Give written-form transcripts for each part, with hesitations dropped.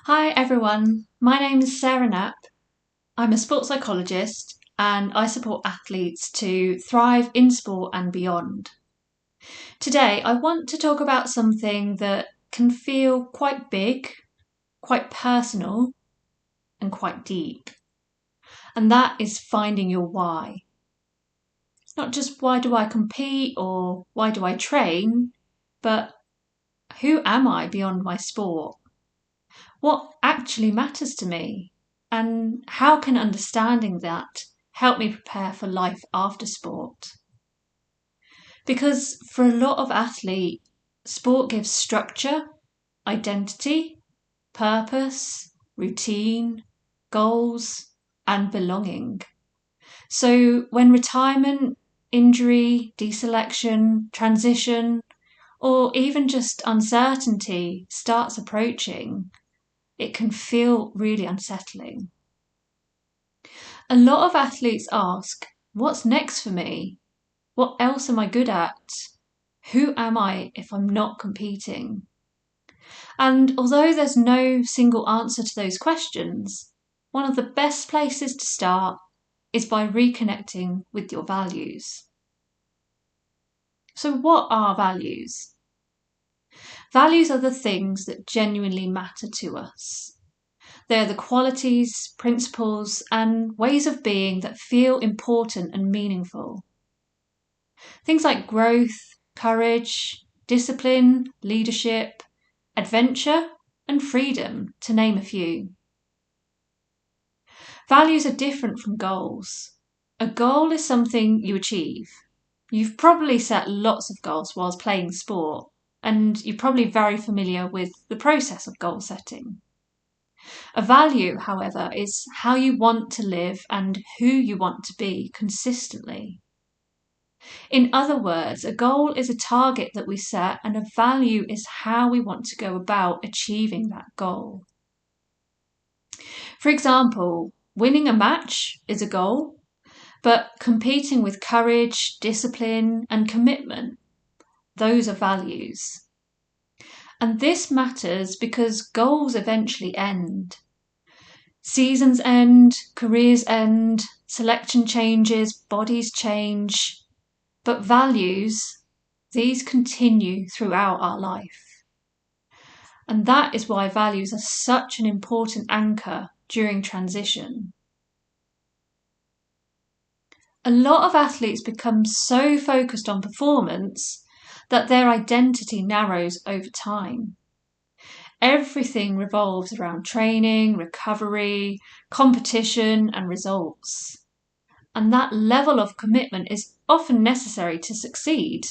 Hi everyone, my name is Sarah Knapp. I'm a sports psychologist and I support athletes to thrive in sport and beyond. Today I want to talk about something that can feel quite big, quite personal, and quite deep. And that is finding your why. It's not just why do I compete or why do I train, but who am I beyond my sport? What actually matters to me? And how can understanding that help me prepare for life after sport? Because for a lot of athletes, sport gives structure, identity, purpose, routine, goals, and belonging. So when retirement, injury, deselection, transition, or even just uncertainty starts approaching, it can feel really unsettling. A lot of athletes ask, what's next for me? What else am I good at? Who am I if I'm not competing? And although there's no single answer to those questions, one of the best places to start is by reconnecting with your values. So what are values? Values are the things that genuinely matter to us. They're the qualities, principles, and ways of being that feel important and meaningful. Things like growth, courage, discipline, leadership, adventure, and freedom, to name a few. Values are different from goals. A goal is something you achieve. You've probably set lots of goals whilst playing sport, and you're probably very familiar with the process of goal setting. A value, however, is how you want to live and who you want to be consistently. In other words, a goal is a target that we set, and a value is how we want to go about achieving that goal. For example, winning a match is a goal, but competing with courage, discipline, and commitment, those are values. And this matters because goals eventually end. Seasons end, careers end, selection changes, bodies change, but values, these continue throughout our life. And that is why values are such an important anchor during transition. A lot of athletes become so focused on performance that their identity narrows over time. Everything revolves around training, recovery, competition, and results. And that level of commitment is often necessary to succeed.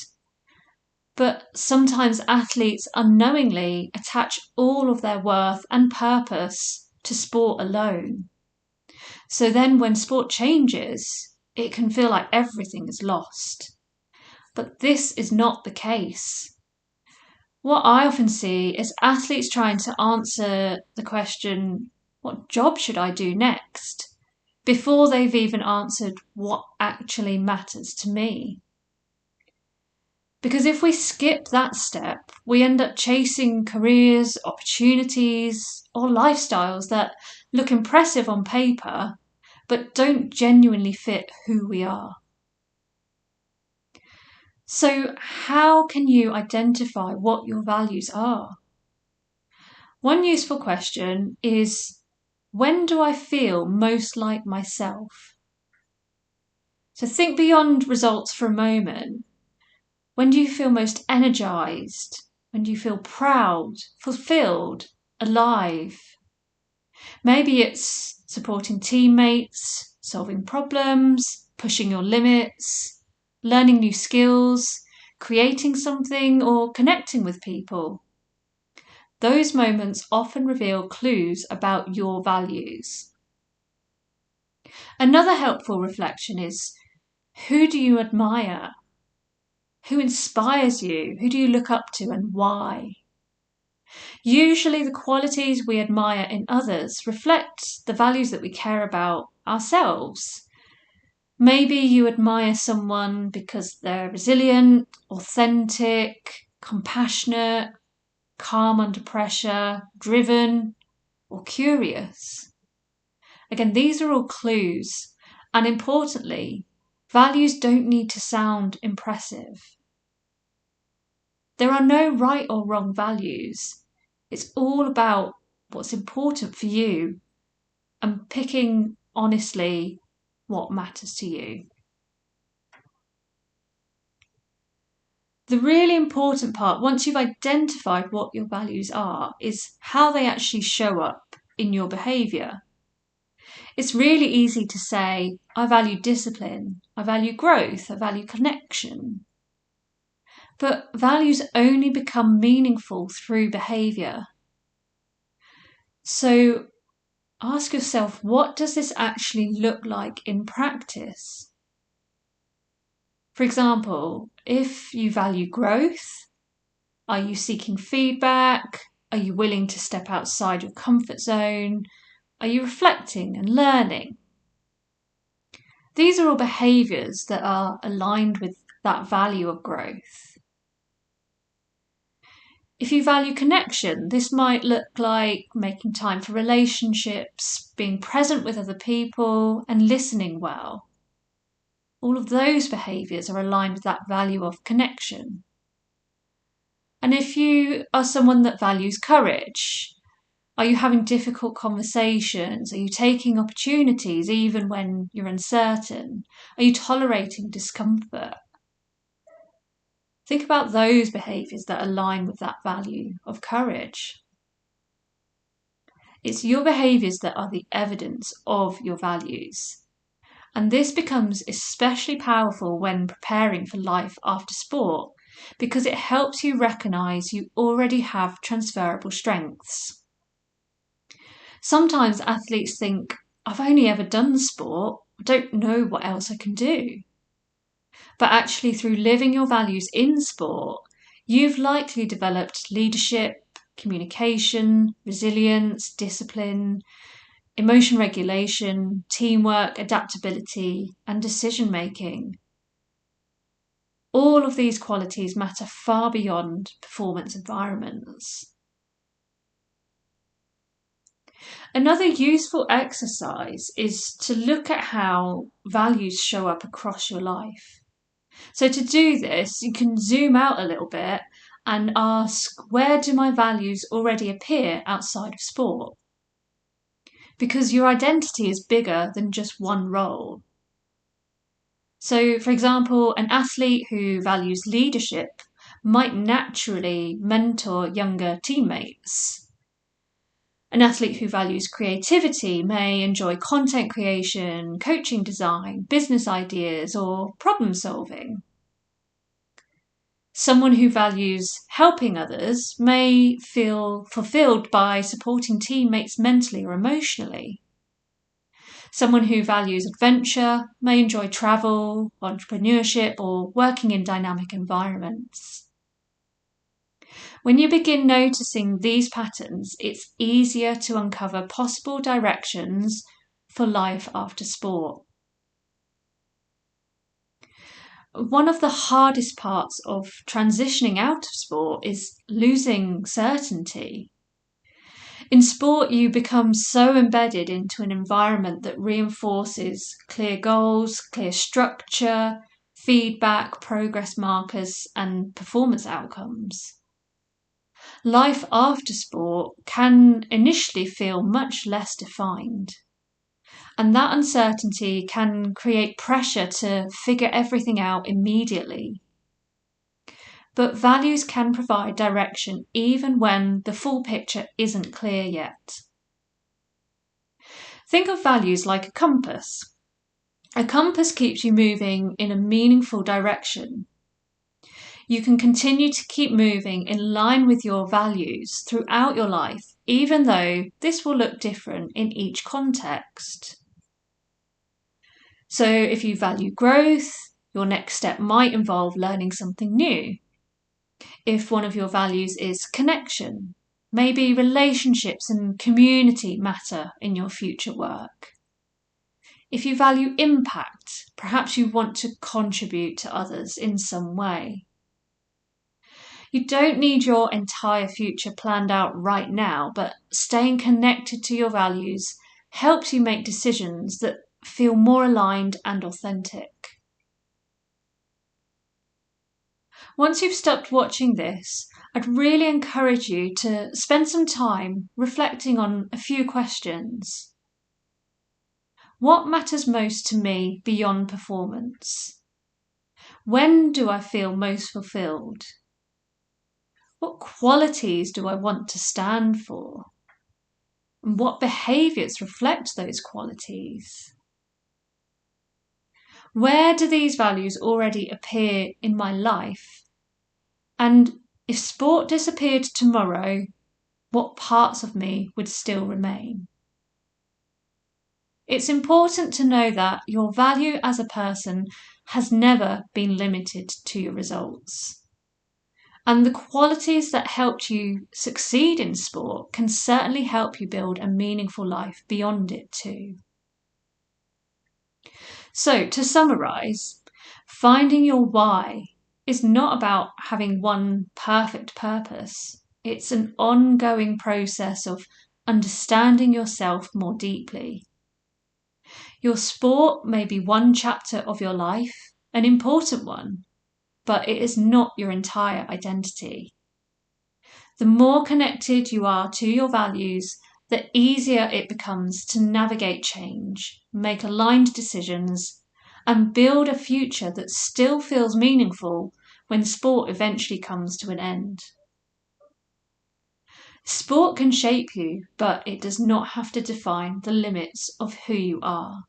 But sometimes athletes unknowingly attach all of their worth and purpose to sport alone. So then when sport changes, it can feel like everything is lost. But this is not the case. What I often see is athletes trying to answer the question, what job should I do next? Before they've even answered what actually matters to me. Because if we skip that step, we end up chasing careers, opportunities, or lifestyles that look impressive on paper, but don't genuinely fit who we are. So, how can you identify what your values are? One useful question is, when do I feel most like myself? So think beyond results for a moment. When do you feel most energized? When do you feel proud, fulfilled, alive? Maybe it's supporting teammates, solving problems, pushing your limits, learning new skills, creating something, or connecting with people. Those moments often reveal clues about your values. Another helpful reflection is, who do you admire? Who inspires you? Who do you look up to and why? Usually the qualities we admire in others reflect the values that we care about ourselves. Maybe you admire someone because they're resilient, authentic, compassionate, calm under pressure, driven, or curious. Again, these are all clues. And importantly, values don't need to sound impressive. There are no right or wrong values. It's all about what's important for you and picking honestly what matters to you. The really important part, once you've identified what your values are, is how they actually show up in your behaviour. It's really easy to say, I value discipline, I value growth, I value connection. But values only become meaningful through behaviour. So ask yourself, what does this actually look like in practice? For example, if you value growth, are you seeking feedback? Are you willing to step outside your comfort zone? Are you reflecting and learning? These are all behaviours that are aligned with that value of growth. If you value connection, this might look like making time for relationships, being present with other people, and listening well. All of those behaviours are aligned with that value of connection. And if you are someone that values courage, are you having difficult conversations? Are you taking opportunities even when you're uncertain? Are you tolerating discomfort? Think about those behaviours that align with that value of courage. It's your behaviours that are the evidence of your values. And this becomes especially powerful when preparing for life after sport because it helps you recognise you already have transferable strengths. Sometimes athletes think, I've only ever done sport, I don't know what else I can do. But actually, through living your values in sport, you've likely developed leadership, communication, resilience, discipline, emotion regulation, teamwork, adaptability, and decision making. All of these qualities matter far beyond performance environments. Another useful exercise is to look at how values show up across your life. So to do this, you can zoom out a little bit and ask, where do my values already appear outside of sport? Because your identity is bigger than just one role. So, for example, an athlete who values leadership might naturally mentor younger teammates. An athlete who values creativity may enjoy content creation, coaching design, business ideas, or problem solving. Someone who values helping others may feel fulfilled by supporting teammates mentally or emotionally. Someone who values adventure may enjoy travel, entrepreneurship, or working in dynamic environments. When you begin noticing these patterns, it's easier to uncover possible directions for life after sport. One of the hardest parts of transitioning out of sport is losing certainty. In sport, you become so embedded into an environment that reinforces clear goals, clear structure, feedback, progress markers, and performance outcomes. Life after sport can initially feel much less defined. And that uncertainty can create pressure to figure everything out immediately. But values can provide direction even when the full picture isn't clear yet. Think of values like a compass. A compass keeps you moving in a meaningful direction. You can continue to keep moving in line with your values throughout your life, even though this will look different in each context. So if you value growth, your next step might involve learning something new. If one of your values is connection, maybe relationships and community matter in your future work. If you value impact, perhaps you want to contribute to others in some way. You don't need your entire future planned out right now, but staying connected to your values helps you make decisions that feel more aligned and authentic. Once you've stopped watching this, I'd really encourage you to spend some time reflecting on a few questions. What matters most to me beyond performance? When do I feel most fulfilled? What qualities do I want to stand for? And what behaviours reflect those qualities? Where do these values already appear in my life? And if sport disappeared tomorrow, what parts of me would still remain? It's important to know that your value as a person has never been limited to your results. And the qualities that helped you succeed in sport can certainly help you build a meaningful life beyond it too. So, to summarise, finding your why is not about having one perfect purpose. It's an ongoing process of understanding yourself more deeply. Your sport may be one chapter of your life, an important one, but it is not your entire identity. The more connected you are to your values, the easier it becomes to navigate change, make aligned decisions, and build a future that still feels meaningful when sport eventually comes to an end. Sport can shape you, but it does not have to define the limits of who you are.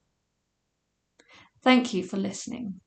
Thank you for listening.